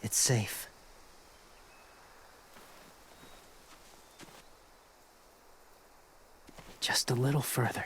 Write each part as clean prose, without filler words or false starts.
It's safe. Just a little further.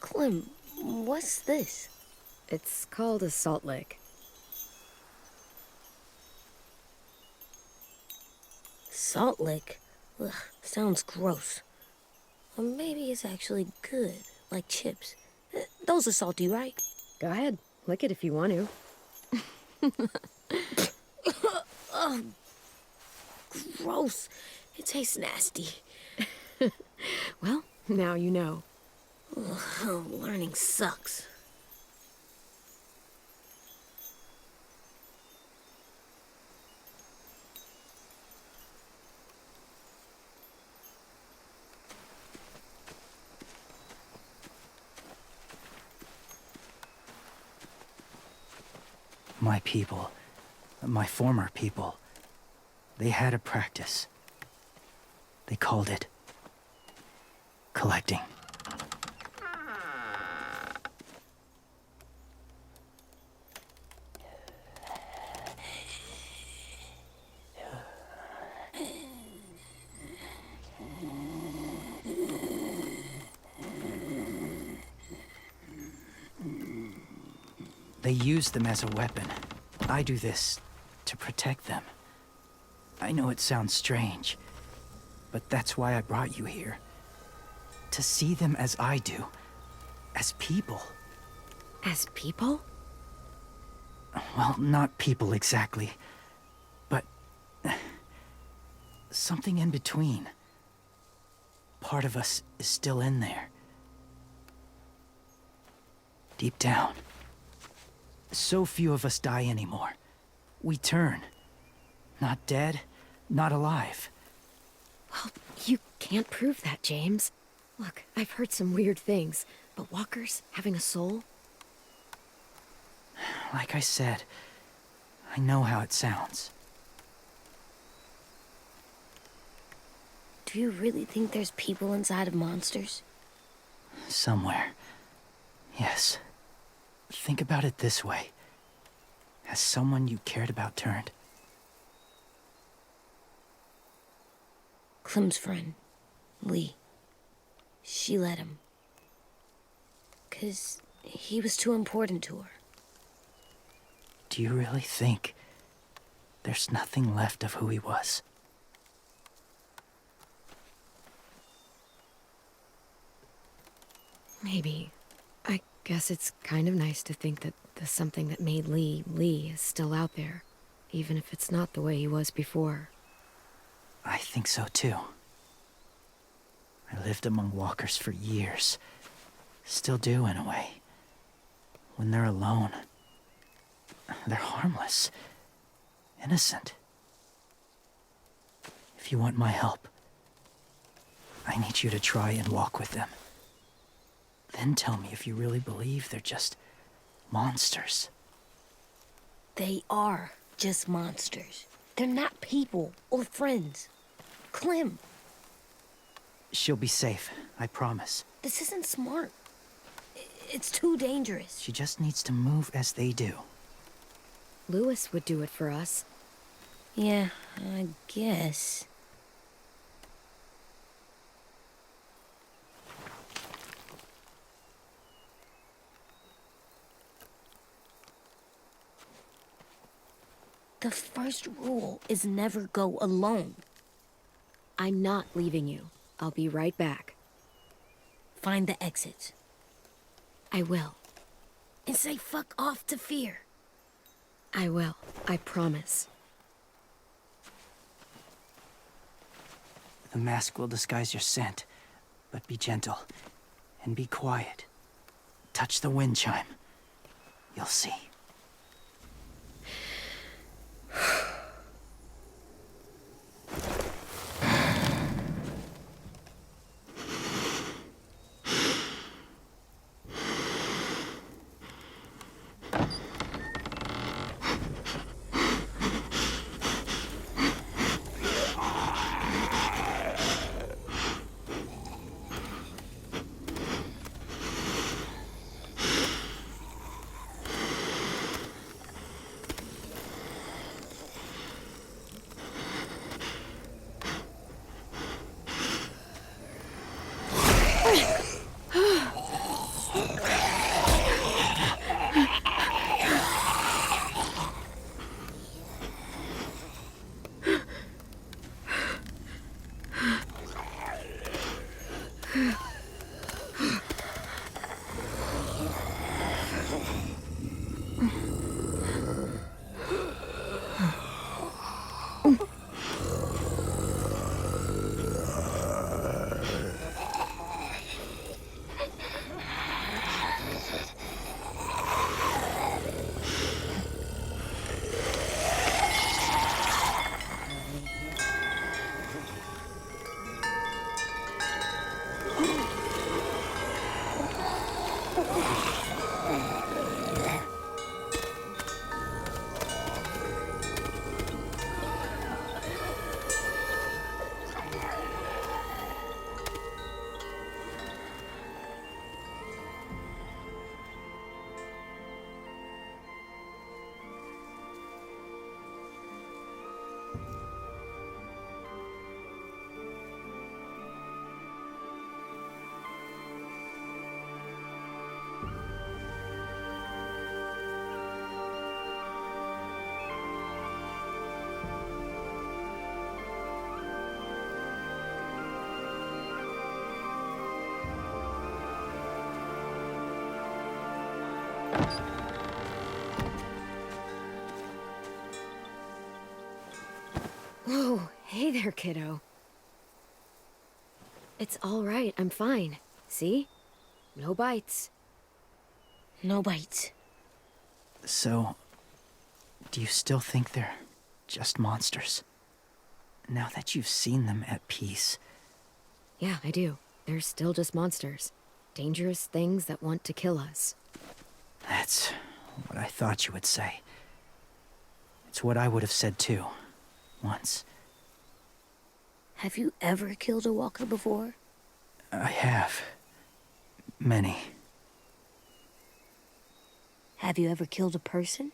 Clem, what's this? It's called a salt lick. Salt lick? Ugh, sounds gross. Or maybe it's actually good, like chips. Those are salty, right? Go ahead, lick it if you want to. Ugh, gross. It tastes nasty. Well, now you know. Ugh, learning sucks. My people, my former people, they had a practice. They called it collecting. They use them as a weapon. I do this to protect them. I know it sounds strange, but that's why I brought you here. To see them as I do, as people. As people? Well, not people exactly, but something in between. Part of us is still in there. Deep down. So few of us die anymore. We turn. Not dead, not alive. Well, you can't prove that, James. Look, I've heard some weird things, but walkers having a soul? Like I said, I know how it sounds. Do you really think there's people inside of monsters? Somewhere. Yes. Think about it this way. Has someone you cared about turned? Clem's friend, Lee. She let him. 'Cause he was too important to her. Do you really think there's nothing left of who he was? Maybe. I guess it's kind of nice to think that the something that made Lee Lee is still out there, even if it's not the way he was before. I think so too. I lived among walkers for years. Still do in a way. When they're alone, they're harmless. Innocent. If you want my help, I need you to try and walk with them. Then tell me if you really believe they're just monsters. They are just monsters. They're not people or friends. Clem, She'll be safe, I promise. this isn't smart. It's too dangerous. She just needs to move as they do. Lewis would do it for us. Yeah, I guess. The first rule is never go alone. I'm not leaving you. I'll be right back. Find the exits. I will. And say fuck off to fear. I will. I promise. The mask will disguise your scent, But be gentle. And be quiet. Touch the wind chime. You'll see. Whoa, hey there, kiddo. It's all right, I'm fine. See? No bites. No bites. So, do you still think they're just monsters? Now that you've seen them at peace. Yeah, I do. They're still just monsters. Dangerous things that want to kill us. That's what I thought you would say. It's what I would have said too. Once. Have you ever killed a walker before? I have. Many. Have you ever killed a person?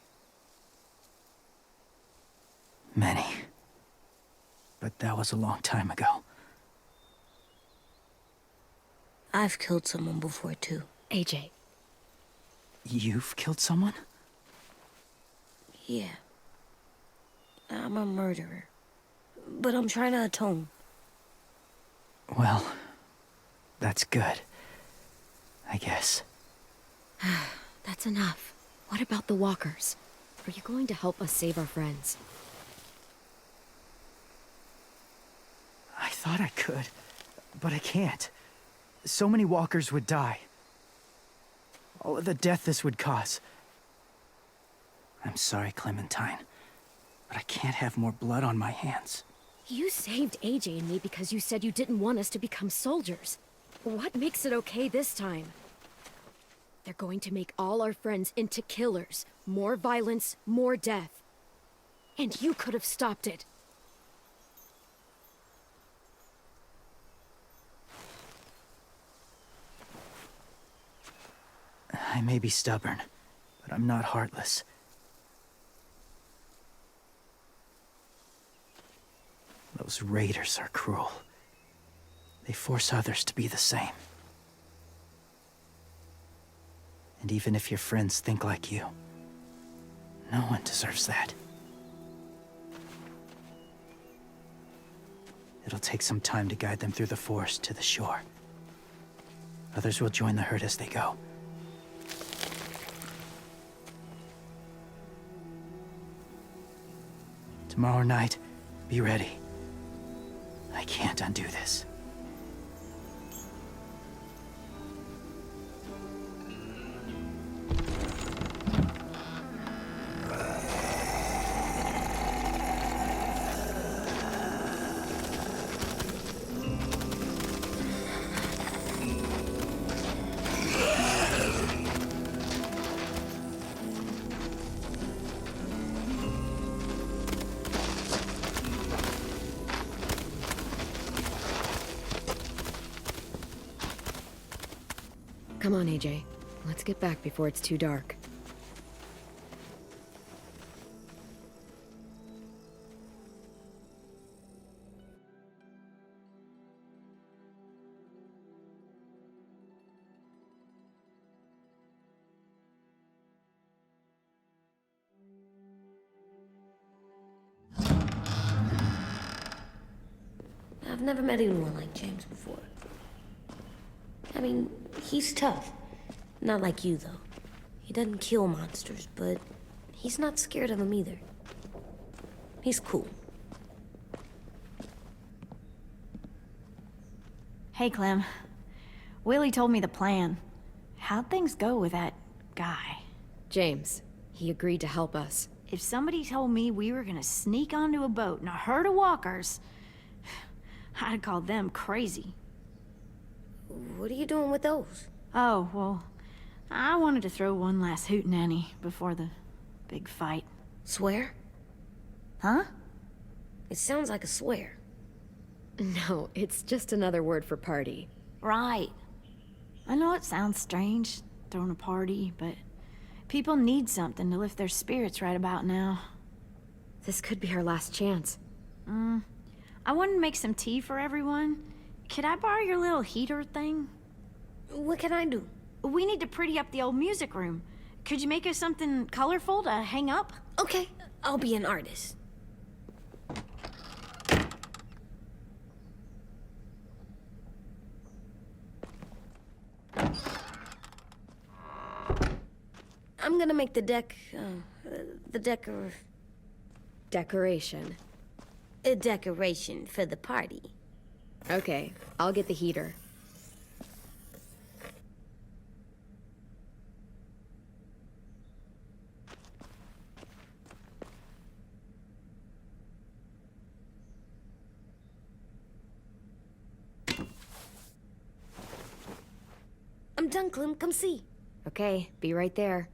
Many. But that was a long time ago. I've killed someone before, too. AJ. You've killed someone? Yeah. I'm a murderer. But I'm trying to atone. Well, that's good. I guess. That's enough. What about the walkers? Are you going to help us save our friends? I thought I could, but I can't. So many walkers would die. All of the death this would cause. I'm sorry, Clementine, but I can't have more blood on my hands. You saved AJ and me because you said you didn't want us to become soldiers. What makes it okay this time? They're going to make all our friends into killers. More violence, more death. And you could have stopped it. I may be stubborn, but I'm not heartless. Those raiders are cruel. They force others to be the same. And even if your friends think like you, no one deserves that. It'll take some time to guide them through the forest to the shore. Others will join the herd as they go. Tomorrow night, be ready. I can't undo this. Come on, AJ. Let's get back before it's too dark. I've never met anyone like James before. I mean, he's tough. Not like you, though. He doesn't kill monsters, but he's not scared of them either. He's cool. Hey, Clem. Willie told me the plan. How'd things go with that guy? James, he agreed to help us. If somebody told me we were gonna sneak onto a boat in a herd of walkers, I'd call them crazy. What are you doing with those? Oh, well, I wanted to throw one last hootenanny before the big fight. Swear? Huh? It sounds like a swear. No, it's just another word for party. Right. I know it sounds strange, throwing a party, but people need something to lift their spirits right about now. This could be our last chance. I wanted to make some tea for everyone. Could I borrow your little heater thing? What can I do? We need to pretty up the old music room. Could you make us something colorful to hang up? Okay, I'll be an artist. I'm gonna make the Decoration. a decoration for the party. Okay, I'll get the heater. I'm done, Clem. Come see. Okay, be right there.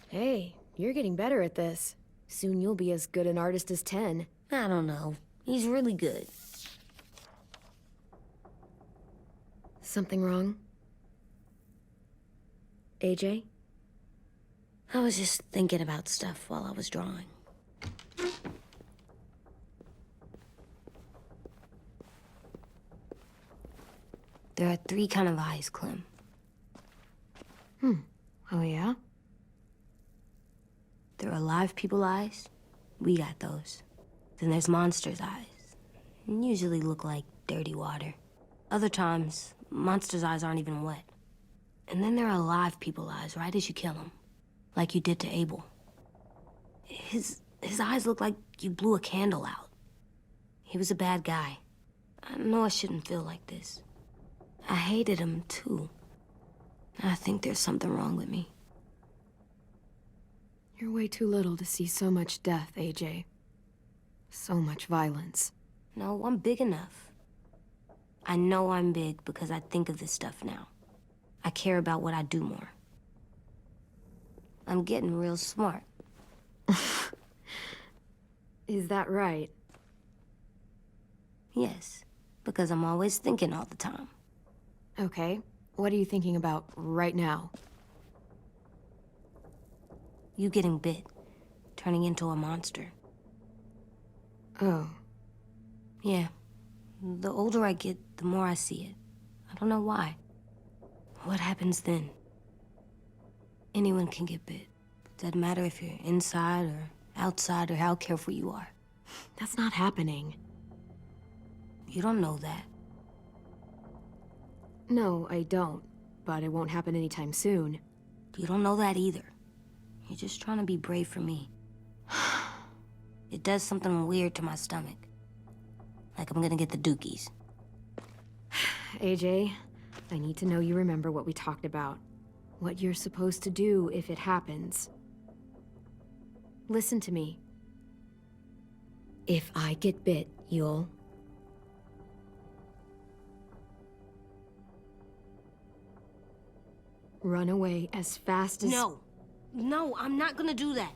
Hey, you're getting better at this. Soon you'll be as good an artist as 10. I don't know. He's really good. Something wrong? AJ? I was just thinking about stuff while I was drawing. There are 3 kind of eyes, Clem. Oh, yeah? There are live people eyes. We got those. Then there's monsters' eyes. Usually look like dirty water. Other times, monsters' eyes aren't even wet. And then there are live people eyes right as you kill them. Like you did to Abel. His eyes look like you blew a candle out. He was a bad guy. I know I shouldn't feel like this. I hated him, too. I think there's something wrong with me. You're way too little to see so much death, AJ. So much violence. No, I'm big enough. I know I'm big because I think of this stuff now. I care about what I do more. I'm getting real smart. Is that right? Yes, because I'm always thinking all the time. Okay, what are you thinking about right now? You getting bit, turning into a monster. Oh. Yeah, the older I get, the more I see it. I don't know why. What happens then? Anyone can get bit. Doesn't matter if you're inside or outside or how careful you are. That's not happening. You don't know that. No, I don't. But it won't happen anytime soon. You don't know that either. You're just trying to be brave for me. It does something weird to my stomach. Like I'm gonna get the dookies. AJ, I need to know you remember what we talked about. What you're supposed to do if it happens. Listen to me. If I get bit, you'll... Run away as fast as... No. No, I'm not gonna do that.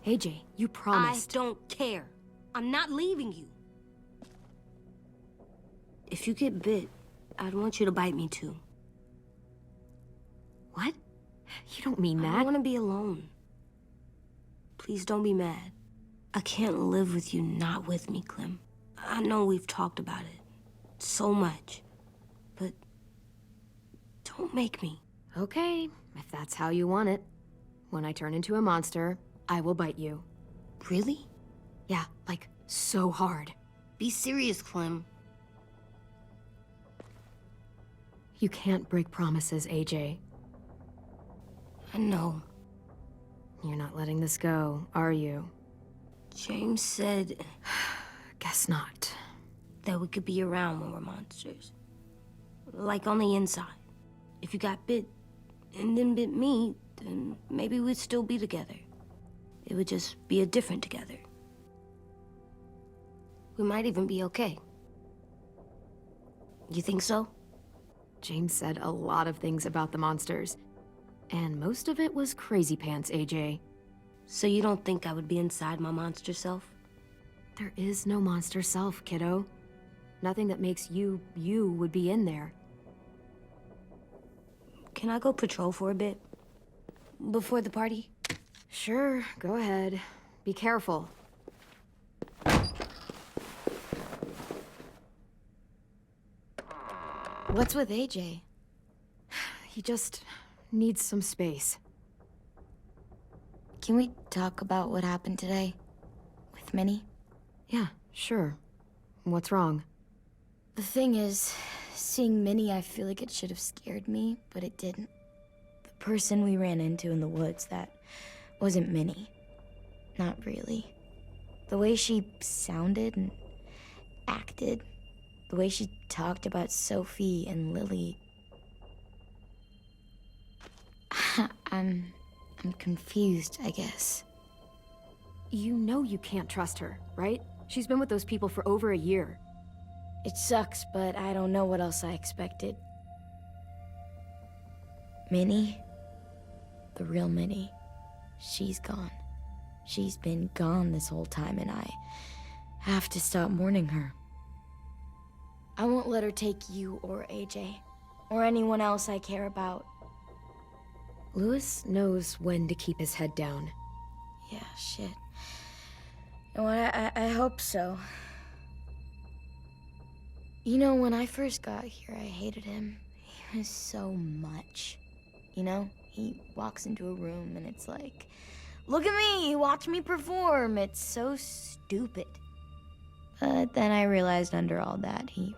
AJ, you promised. I don't care. I'm not leaving you. If you get bit, I'd want you to bite me too. What? You don't mean I that. don't want to be alone. Please don't be mad. I can't live with you not with me, Clem. I know we've talked about it so much, but don't make me. Okay, if that's how you want it. When I turn into a monster, I will bite you. Really? Yeah, like, so hard. Be serious, Clem. You can't break promises, AJ. I know. You're not letting this go, are you? James said Guess not. that we could be around when we're monsters. Like on the inside. If you got bit and then bit me, then maybe we'd still be together. It would just be a different together. We might even be okay. You think so? James said a lot of things about the monsters. And most of it was crazy pants, AJ. So you don't think I would be inside my monster self? There is no monster self, kiddo. Nothing that makes you, you would be in there. Can I go patrol for a bit? Before the party? Sure, go ahead. Be careful. What's with AJ? He just needs some space. Can we talk about what happened today? With Minnie? Yeah, sure. What's wrong? The thing is, seeing Minnie, I feel like it should have scared me, but it didn't. The person we ran into in the woods, that wasn't Minnie. Not really. The way she sounded and acted, the way she talked about Sophie and Lily. I'm confused, I guess. You know you can't trust her, right? She's been with those people for over a year. It sucks, but I don't know what else I expected. Minnie? The real Minnie. She's gone. She's been gone this whole time, and I have to stop mourning her. I won't let her take you or AJ, or anyone else I care about. Louis knows when to keep his head down. Yeah, shit. And I hope so. You know, when I first got here, I hated him. He was so much. You know, he walks into a room and it's like, look at me, watch me perform. It's so stupid. But then I realized under all that, he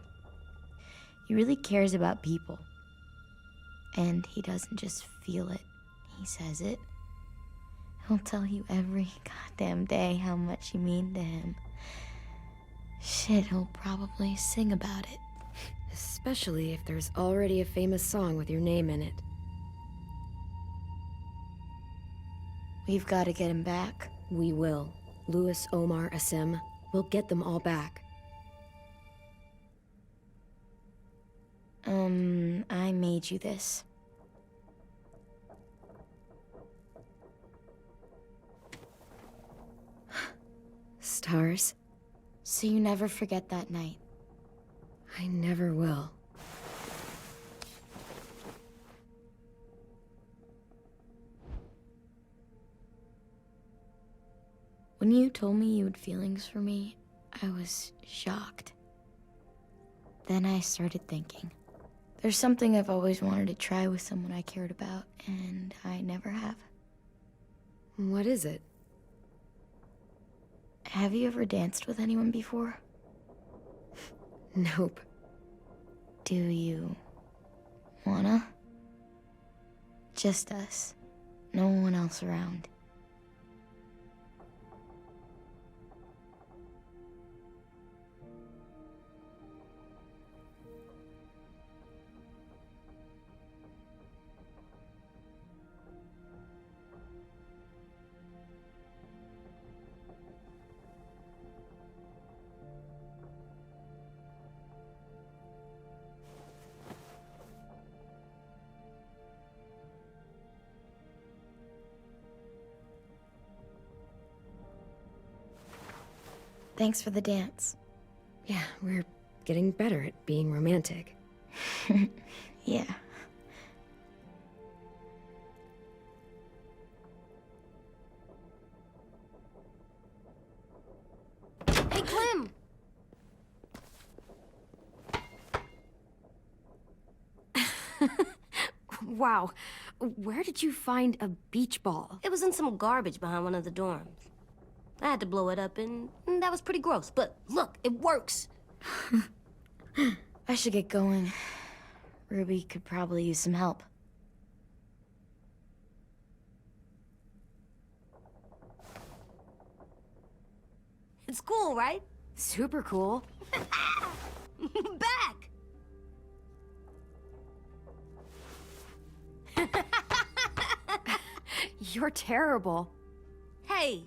really cares about people. And he doesn't just feel it, he says it. He'll tell you every goddamn day how much you mean to him. Shit, he'll probably sing about it. Especially if there's already a famous song with your name in it. We've got to get him back. We will. Louis, Omar, Asim. We'll get them all back. I made you this. Stars? So you never forget that night. I never will. When you told me you had feelings for me, I was shocked. Then I started thinking. There's something I've always wanted to try with someone I cared about, and I never have. What is it? Have you ever danced with anyone before? Nope. Do you wanna? Just us. No one else around. Thanks for the dance. Yeah, we're getting better at being romantic. Yeah. Hey, Clem! Wow, where did you find a beach ball? It was in some garbage behind one of the dorms. I had to blow it up, and that was pretty gross. But look, it works. I should get going. Ruby could probably use some help. It's cool, right? Super cool. Back! You're terrible. Hey!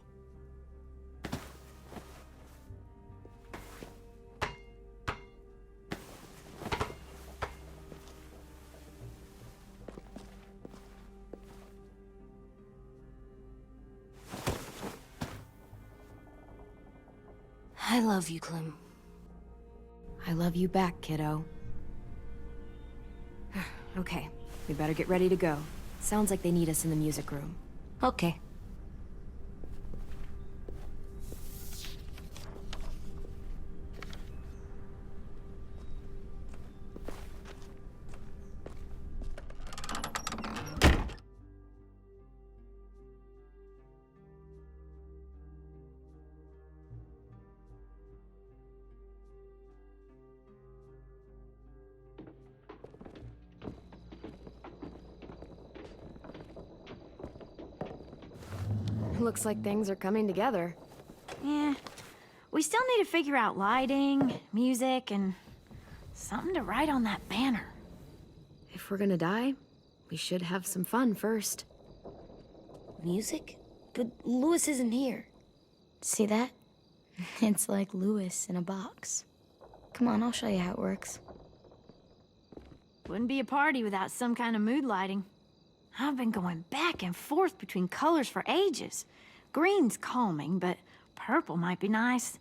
I love you, Clem. I love you back, kiddo. Okay, we better get ready to go. Sounds like they need us in the music room. Okay. Looks like things are coming together. Yeah. We still need to figure out lighting, music, and something to write on that banner. If we're gonna die, we should have some fun first. Music? But Lewis isn't here. See that? It's like Lewis in a box. Come on, I'll show you how it works. Wouldn't be a party without some kind of mood lighting. I've been going back and forth between colors for ages. Green's calming, but purple might be nice.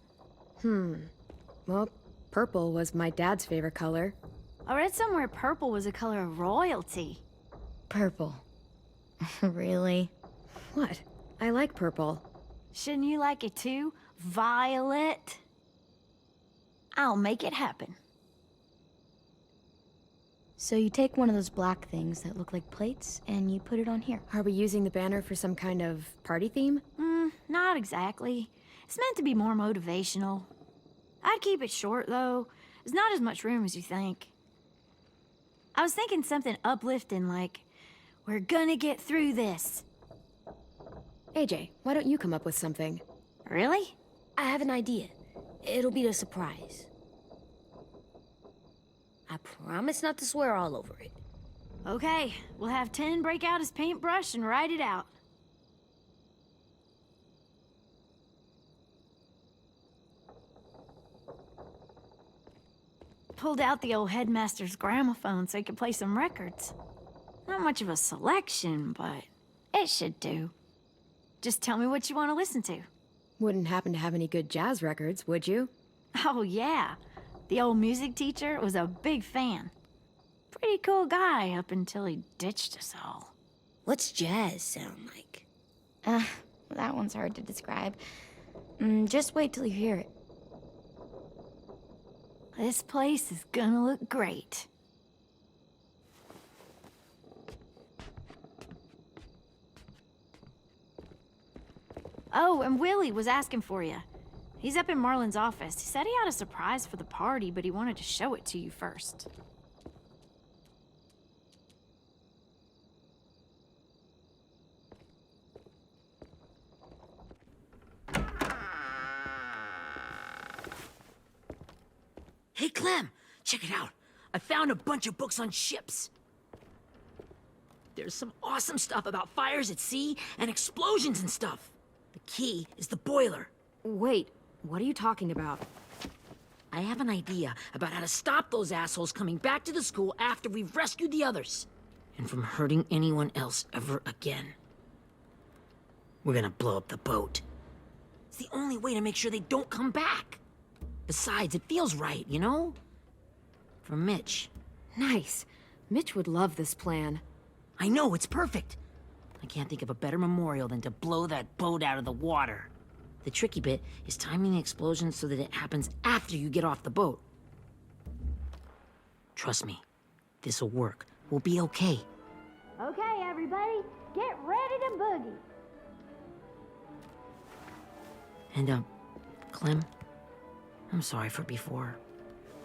Well, purple was my dad's favorite color. I read somewhere purple was a color of royalty. Purple. Really? What? I like purple. Shouldn't you like it too? Violet? I'll make it happen. So you take one of those black things that look like plates, and you put it on here. Are we using the banner for some kind of party theme? Not exactly. It's meant to be more motivational. I'd keep it short, though. There's not as much room as you think. I was thinking something uplifting like, we're gonna get through this. AJ, why don't you come up with something? Really? I have an idea. It'll be a surprise. I promise not to swear all over it. Okay, we'll have 10 break out his paintbrush and write it out. Pulled out the old headmaster's gramophone so he could play some records. Not much of a selection, but it should do. Just tell me what you want to listen to. Wouldn't happen to have any good jazz records, would you? Oh, yeah. The old music teacher was a big fan. Pretty cool guy up until he ditched us all. What's jazz sound like? That one's hard to describe. Just wait till you hear it. This place is gonna look great. Oh, and Willie was asking for you. He's up in Marlon's office. He said he had a surprise for the party, but he wanted to show it to you first. Hey, Clem, check it out. I found a bunch of books on ships. There's some awesome stuff about fires at sea and explosions and stuff. The key is the boiler. Wait, what are you talking about? I have an idea about how to stop those assholes coming back to the school after we've rescued the others. And from hurting anyone else ever again. We're gonna blow up the boat. It's the only way to make sure they don't come back. Besides, it feels right, you know? For Mitch. Nice. Mitch would love this plan. I know, it's perfect. I can't think of a better memorial than to blow that boat out of the water. The tricky bit is timing the explosion so that it happens after you get off the boat. Trust me, this'll work. We'll be okay. Okay, everybody, get ready to boogie. And, Clem, I'm sorry for before.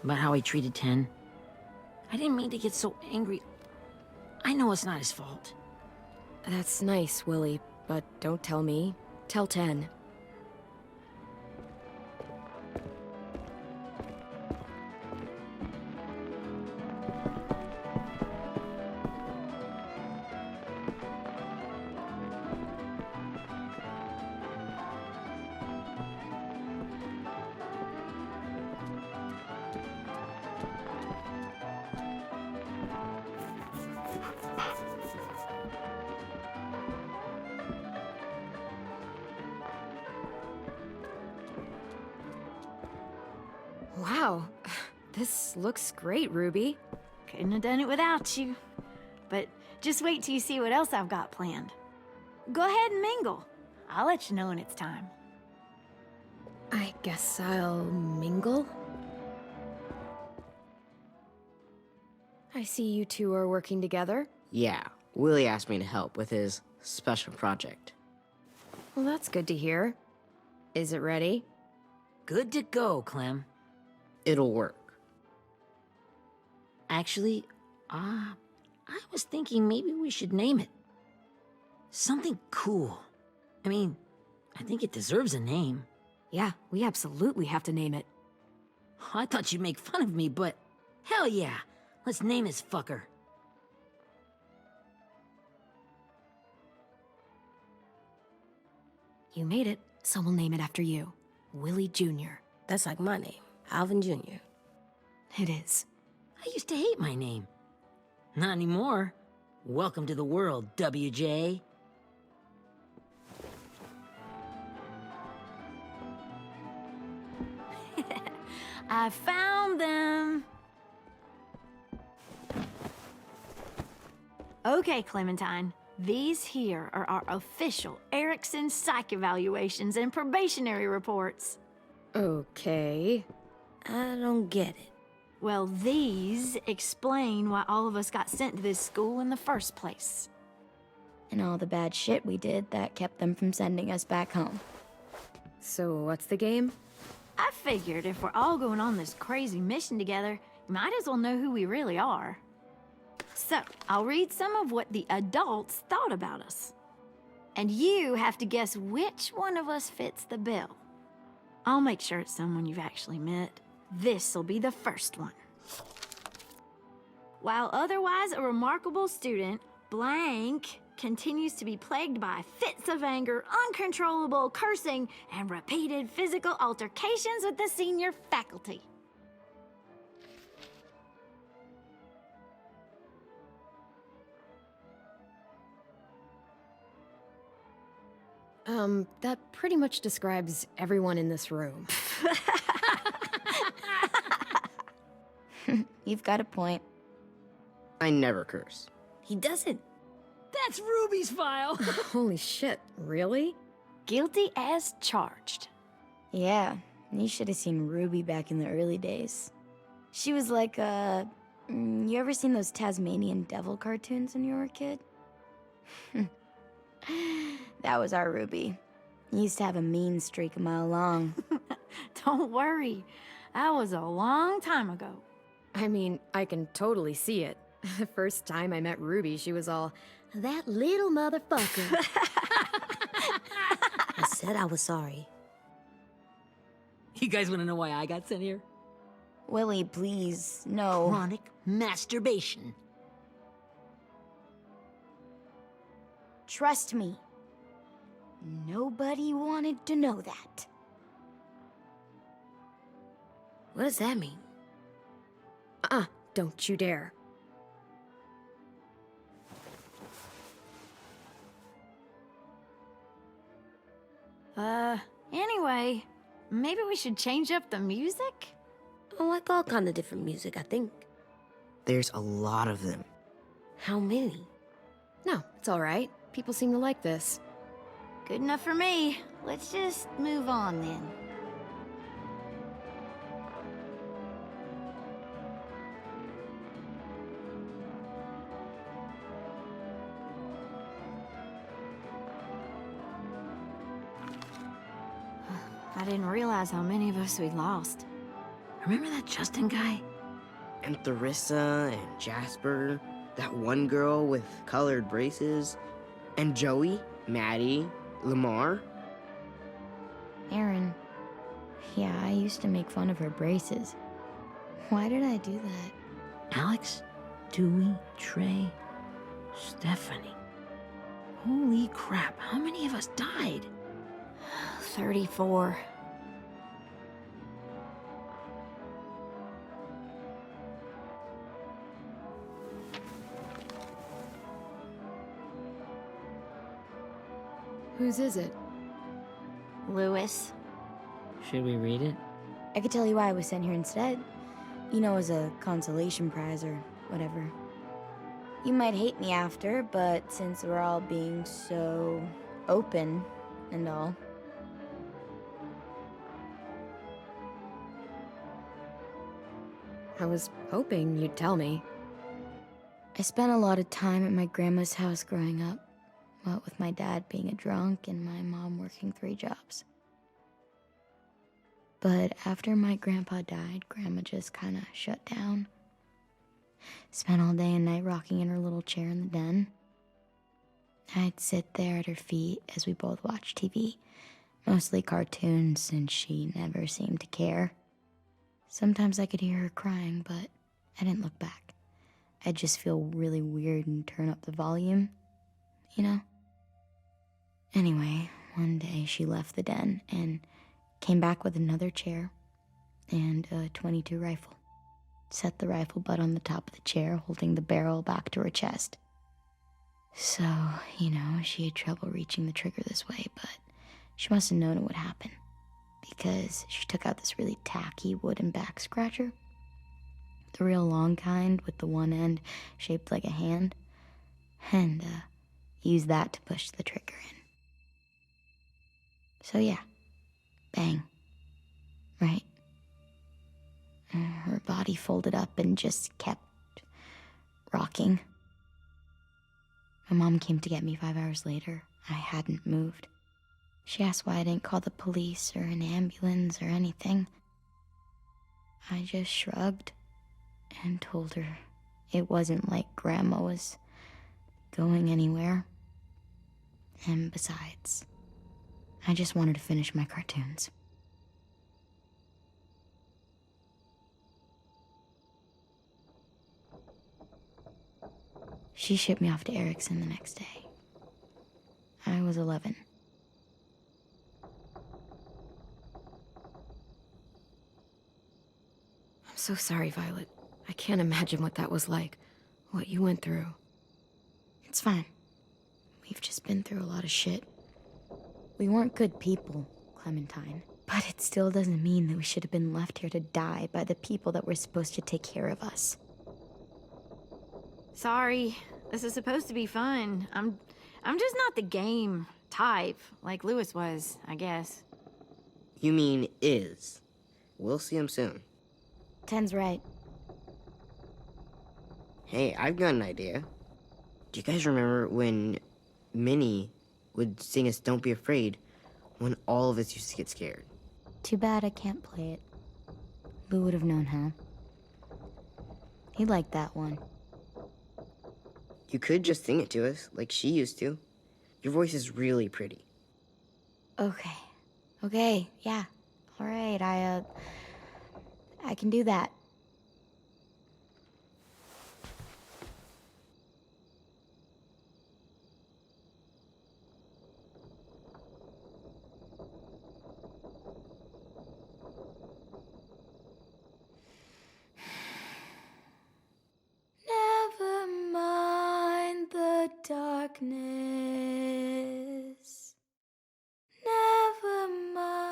About how I treated Ten. I didn't mean to get so angry. I know it's not his fault. That's nice, Willie, but don't tell me. Tell 10. Wow, this looks great, Ruby. Couldn't have done it without you. But just wait till you see what else I've got planned. Go ahead and mingle. I'll let you know when it's time. I guess I'll mingle? I see you two are working together. Yeah, Willie asked me to help with his special project. Well, that's good to hear. Is it ready? Good to go, Clem. It'll work. Actually, I was thinking maybe we should name it. Something cool. I mean, I think it deserves a name. Yeah, we absolutely have to name it. I thought you'd make fun of me, but hell yeah. Let's name this fucker. You made it, so we'll name it after you. Willie Jr. That's like my name, Alvin Jr. It is. I used to hate my name. Not anymore. Welcome to the world, WJ. I found them. Okay, Clementine. These here are our official Erickson psych evaluations and probationary reports. Okay. I don't get it. Well, these explain why all of us got sent to this school in the first place. And all the bad shit we did that kept them from sending us back home. So what's the game? I figured if we're all going on this crazy mission together, you might as well know who we really are. So, I'll read some of what the adults thought about us. And you have to guess which one of us fits the bill. I'll make sure it's someone you've actually met. This'll be the first one. While otherwise a remarkable student, blank continues to be plagued by fits of anger, uncontrollable cursing, and repeated physical altercations with the senior faculty. That pretty much describes everyone in this room. You've got a point. I never curse. He doesn't. That's Ruby's file. Holy shit, really? Guilty as charged. Yeah, you should have seen Ruby back in the early days. She was like you ever seen those Tasmanian devil cartoons when you were a kid? That was our Ruby. He used to have a mean streak a mile long. Don't worry, that was a long time ago. I mean, I can totally see it. The first time I met Ruby, she was all, that little motherfucker. I said I was sorry. You guys want to know why I got sent here? Willie, please, no. Chronic masturbation. Trust me. Nobody wanted to know that. What does that mean? Don't you dare. Anyway, maybe we should change up the music? I like all kind of different music, I think. There's a lot of them. How many? No, it's all right. People seem to like this. Good enough for me. Let's just move on then. I didn't realize how many of us we'd lost. Remember that Justin guy? And Theresa and Jasper, that one girl with colored braces, and Joey, Maddie, Lamar. Aaron. Yeah, I used to make fun of her braces. Why did I do that? Alex, Dewey, Trey, Stephanie. Holy crap, how many of us died? 34. Whose is it? Lewis. Should we read it? I could tell you why I was sent here instead. You know, as a consolation prize or whatever. You might hate me after, but since we're all being so open and all. I was hoping you'd tell me. I spent a lot of time at my grandma's house growing up. What with my dad being a drunk and my mom working 3 jobs. But after my grandpa died, Grandma just kind of shut down. Spent all day and night rocking in her little chair in the den. I'd sit there at her feet as we both watched TV, mostly cartoons since she never seemed to care. Sometimes I could hear her crying, but I didn't look back. I'd just feel really weird and turn up the volume, you know? Anyway, one day she left the den and came back with another chair and a .22 rifle. Set the rifle butt on the top of the chair, holding the barrel back to her chest. So, you know, she had trouble reaching the trigger this way, but she must have known it would happen, because she took out this really tacky wooden back scratcher. The real long kind with the one end shaped like a hand, and used that to push the trigger in. So yeah, bang, right? Her body folded up and just kept rocking. My mom came to get me 5 hours later. I hadn't moved. She asked why I didn't call the police or an ambulance or anything. I just shrugged and told her it wasn't like Grandma was going anywhere. And besides, I just wanted to finish my cartoons. She shipped me off to Erickson the next day. I was 11. I'm so sorry, Violet. I can't imagine what that was like. What you went through. It's fine. We've just been through a lot of shit. We weren't good people, Clementine. But it still doesn't mean that we should have been left here to die by the people that were supposed to take care of us. Sorry. This is supposed to be fun. I'm just not the game type, like Lewis was, I guess. You mean is. We'll see him soon. 10's right. Hey, I've got an idea. Do you guys remember when Minnie would sing us Don't Be Afraid when all of us used to get scared? Too bad I can't play it. Lou would have known how. He liked that one. You could just sing it to us, like she used to. Your voice is really pretty. Okay, yeah. All right, I can do that. Never mind the darkness. Never mind.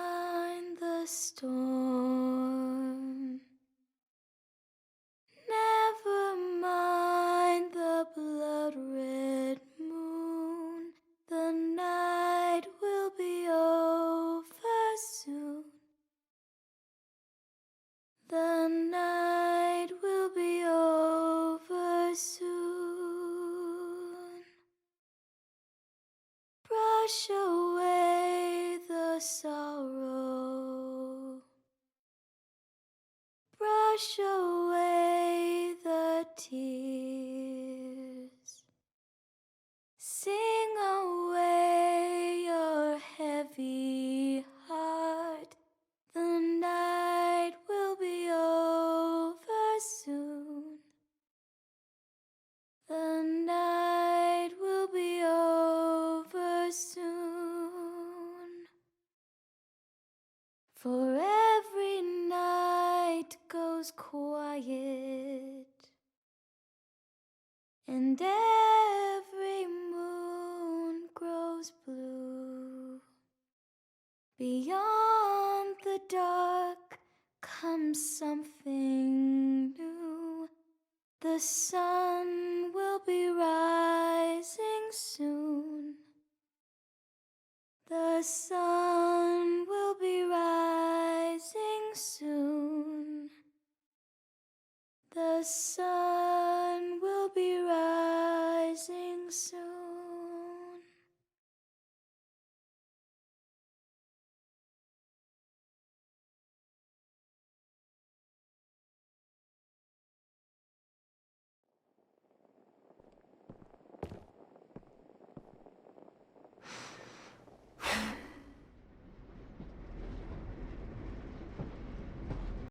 Brush away the sorrow. Brush away the tears. Sing away your heavy heart. The night will be over soon. The night will be over soon. For every night goes quiet, and every moon grows blue. Beyond the dark comes something new. The sun will be rising soon. The sun will be rising soon. The sun